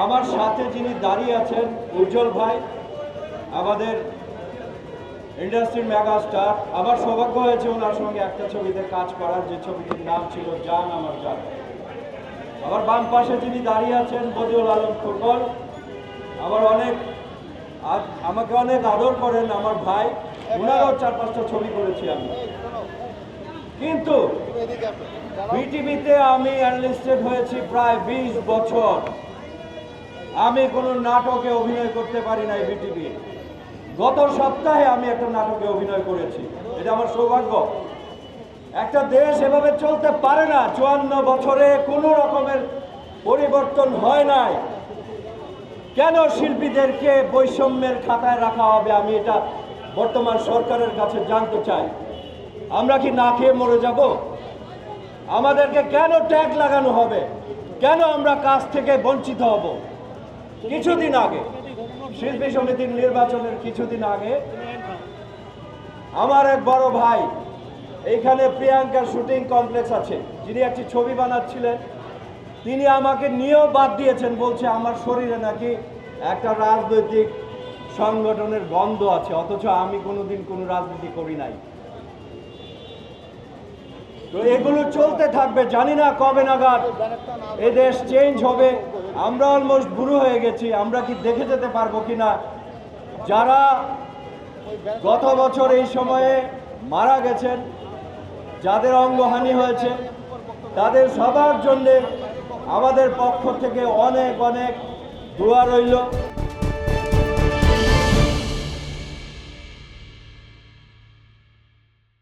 আমার সাথে যিনি দাঁড়িয়ে আছেন উজ্জ্বল ভাই, আমাদের ইন্ডাস্ট্রির মেগাস্টার। আমার সৌভাগ্য হয়েছে ওনার সঙ্গে একটা ছবিতে কাজ করার, যে ছবিটির নাম ছিল জান আমার জান। আমার বাম পাশে যিনি দাঁড়িয়ে আছেন বদিউল আলম ফুটবল, আমাকে অনেক আদর করেন আমার ভাই, ওনারও 4-5টা ছবি করেছি আমি। কিন্তু বিটিভিতে আমি অ্যানালিস্টেড হয়েছি প্রায় 20 বছর। আমি কোনো নাটকে অভিনয় করতে পারি নাই বিটিভি। গত সপ্তাহে আমি একটা নাটকে অভিনয় করেছি, এটা আমার সৌভাগ্য। একটা দেশ এভাবে চলতে পারে না। 54 বছরে কোনো রকমের পরিবর্তন হয় নাই। কেন শিল্পীদেরকে বৈষম্যের খাতায় রাখা হবে? আমি এটা বর্তমান সরকারের কাছে জানতে চাই। আমরা কি না খেয়ে মরে যাব? আমাদেরকে কেন ট্যাগ লাগানো হবে? কেন আমরা কাজ থেকে বঞ্চিত হব? কিছুদিন আগে শিল্পী সমিতির নির্বাচনের কিছুদিন আগে আমার এক বড় ভাই, এইখানে প্রিয়াঙ্কার শুটিং কমপ্লেক্স আছে, যিনি একটি ছবি বানাচ্ছিলেন, তিনি আমাকে নিয়েও বাদ দিয়েছেন। বলছে আমার শরীরে নাকি একটা রাজনৈতিক সংগঠনের গন্ধ আছে, অথচ আমি কোনোদিন কোনো রাজনীতি করি নাই। তো এগুলো চলতে থাকবে। জানি না কবে নাগাদ এ দেশ চেঞ্জ হবে। আমরা অলমোস্ট বুড়ো হয়ে গেছি, আমরা কি দেখে যেতে পারবো কিনা? যারা গত বছর এই সময়ে মারা গেছেন, যাদের অঙ্গহানি হয়েছে, তাদের সবার জন্যে আমাদের পক্ষ থেকে অনেক অনেক দোয়া রইল।